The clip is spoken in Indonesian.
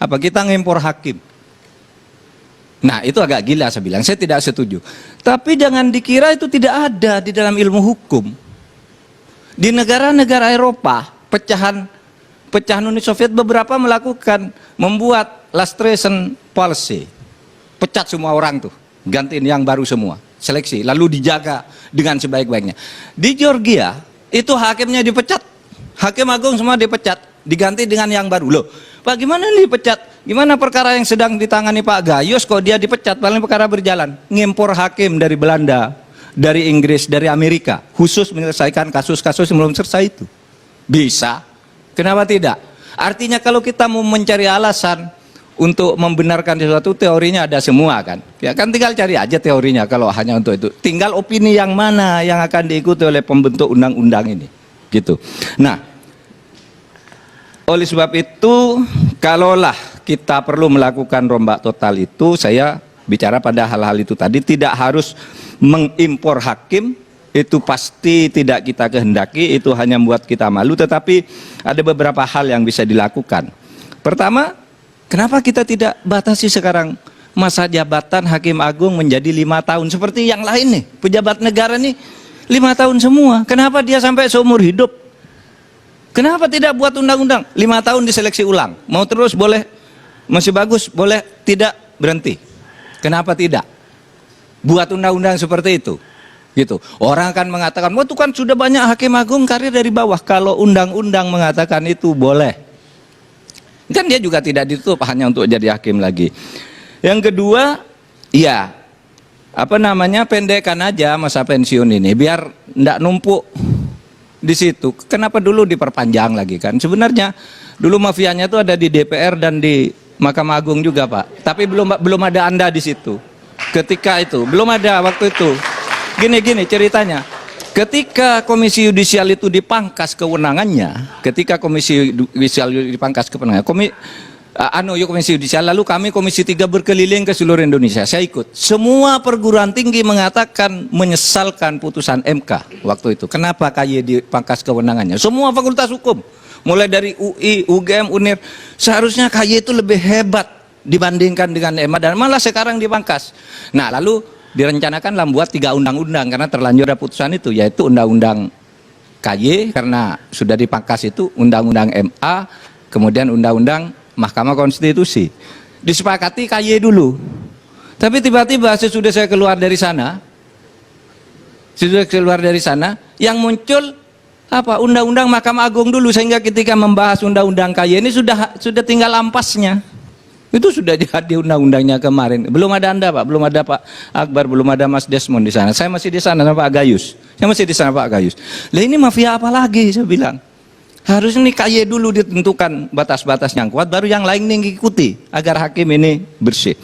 Apa kita ngempor hakim? Nah, itu agak gila saya bilang. Saya tidak setuju. Tapi jangan dikira itu tidak ada di dalam ilmu hukum. Di negara-negara Eropa, pecahan Uni Soviet beberapa membuat lustration policy. Pecat semua orang tuh, gantiin yang baru semua, seleksi, lalu dijaga dengan sebaik-baiknya. Di Georgia itu hakimnya dipecat, hakim agung semua dipecat, diganti dengan yang baru. Loh, Pak, gimana nih dipecat? Gimana perkara yang sedang ditangani Pak Gayus kok dia dipecat? Paling perkara berjalan. Ngimpor hakim dari Belanda, dari Inggris, dari Amerika, khusus menyelesaikan kasus-kasus yang belum selesai itu. Bisa. Kenapa tidak? Artinya kalau kita mau mencari alasan untuk membenarkan sesuatu, teorinya ada semua kan. Ya kan, tinggal cari aja teorinya kalau hanya untuk itu. Tinggal opini yang mana yang akan diikuti oleh pembentuk undang-undang ini. Gitu. Nah, oleh sebab itu, kalaulah kita perlu melakukan rombak total itu, saya bicara pada hal-hal itu tadi, tidak harus mengimpor hakim, itu pasti tidak kita kehendaki, itu hanya membuat kita malu, tetapi ada beberapa hal yang bisa dilakukan. Pertama, kenapa kita tidak batasi sekarang masa jabatan hakim agung menjadi 5 tahun, seperti yang lain nih, pejabat negara nih 5 tahun semua, kenapa dia sampai seumur hidup? Kenapa tidak buat undang-undang 5 tahun diseleksi ulang, mau terus boleh, masih bagus boleh, tidak berhenti? Kenapa tidak buat undang-undang seperti itu? Gitu. Orang akan mengatakan, wah itu kan sudah banyak hakim agung karir dari bawah. Kalau undang-undang mengatakan itu boleh, kan dia juga tidak ditutup hanya untuk jadi hakim lagi. Yang kedua, ya pendekkan aja masa pensiun ini biar tidak numpuk di situ. Kenapa dulu diperpanjang lagi kan? Sebenarnya dulu mafianya itu ada di DPR dan di Mahkamah Agung juga, Pak. Tapi belum ada Anda di situ. Ketika itu belum ada waktu itu. Gini ceritanya. Ketika Komisi Yudisial itu dipangkas kewenangannya, Komisi Yudisial, lalu kami Komisi 3 berkeliling ke seluruh Indonesia. Saya ikut. Semua perguruan tinggi mengatakan menyesalkan putusan MK waktu itu. Kenapa KY dipangkas kewenangannya? Semua fakultas hukum, mulai dari UI, UGM, UNIR, seharusnya KY itu lebih hebat dibandingkan dengan MA, dan malah sekarang dipangkas. Nah, lalu direncanakan membuat 3 undang-undang karena terlanjur ada putusan itu, yaitu undang-undang KY karena sudah dipangkas itu, undang-undang MA, kemudian undang-undang Mahkamah Konstitusi. Disepakati KY dulu. Tapi tiba-tiba sesudah saya keluar dari sana, yang muncul apa? Undang-undang Mahkamah Agung dulu, sehingga ketika membahas undang-undang KY ini sudah tinggal ampasnya. Itu sudah jadi undang-undangnya kemarin. Belum ada Anda, Pak, belum ada Pak Akbar, belum ada Mas Desmond di sana. Saya masih di sana sama Pak Gayus. Lah ini mafia apa lagi, saya bilang. Harusnya nih KY dulu ditentukan batas-batas yang kuat, baru yang lain nih ngikuti agar hakim ini bersih.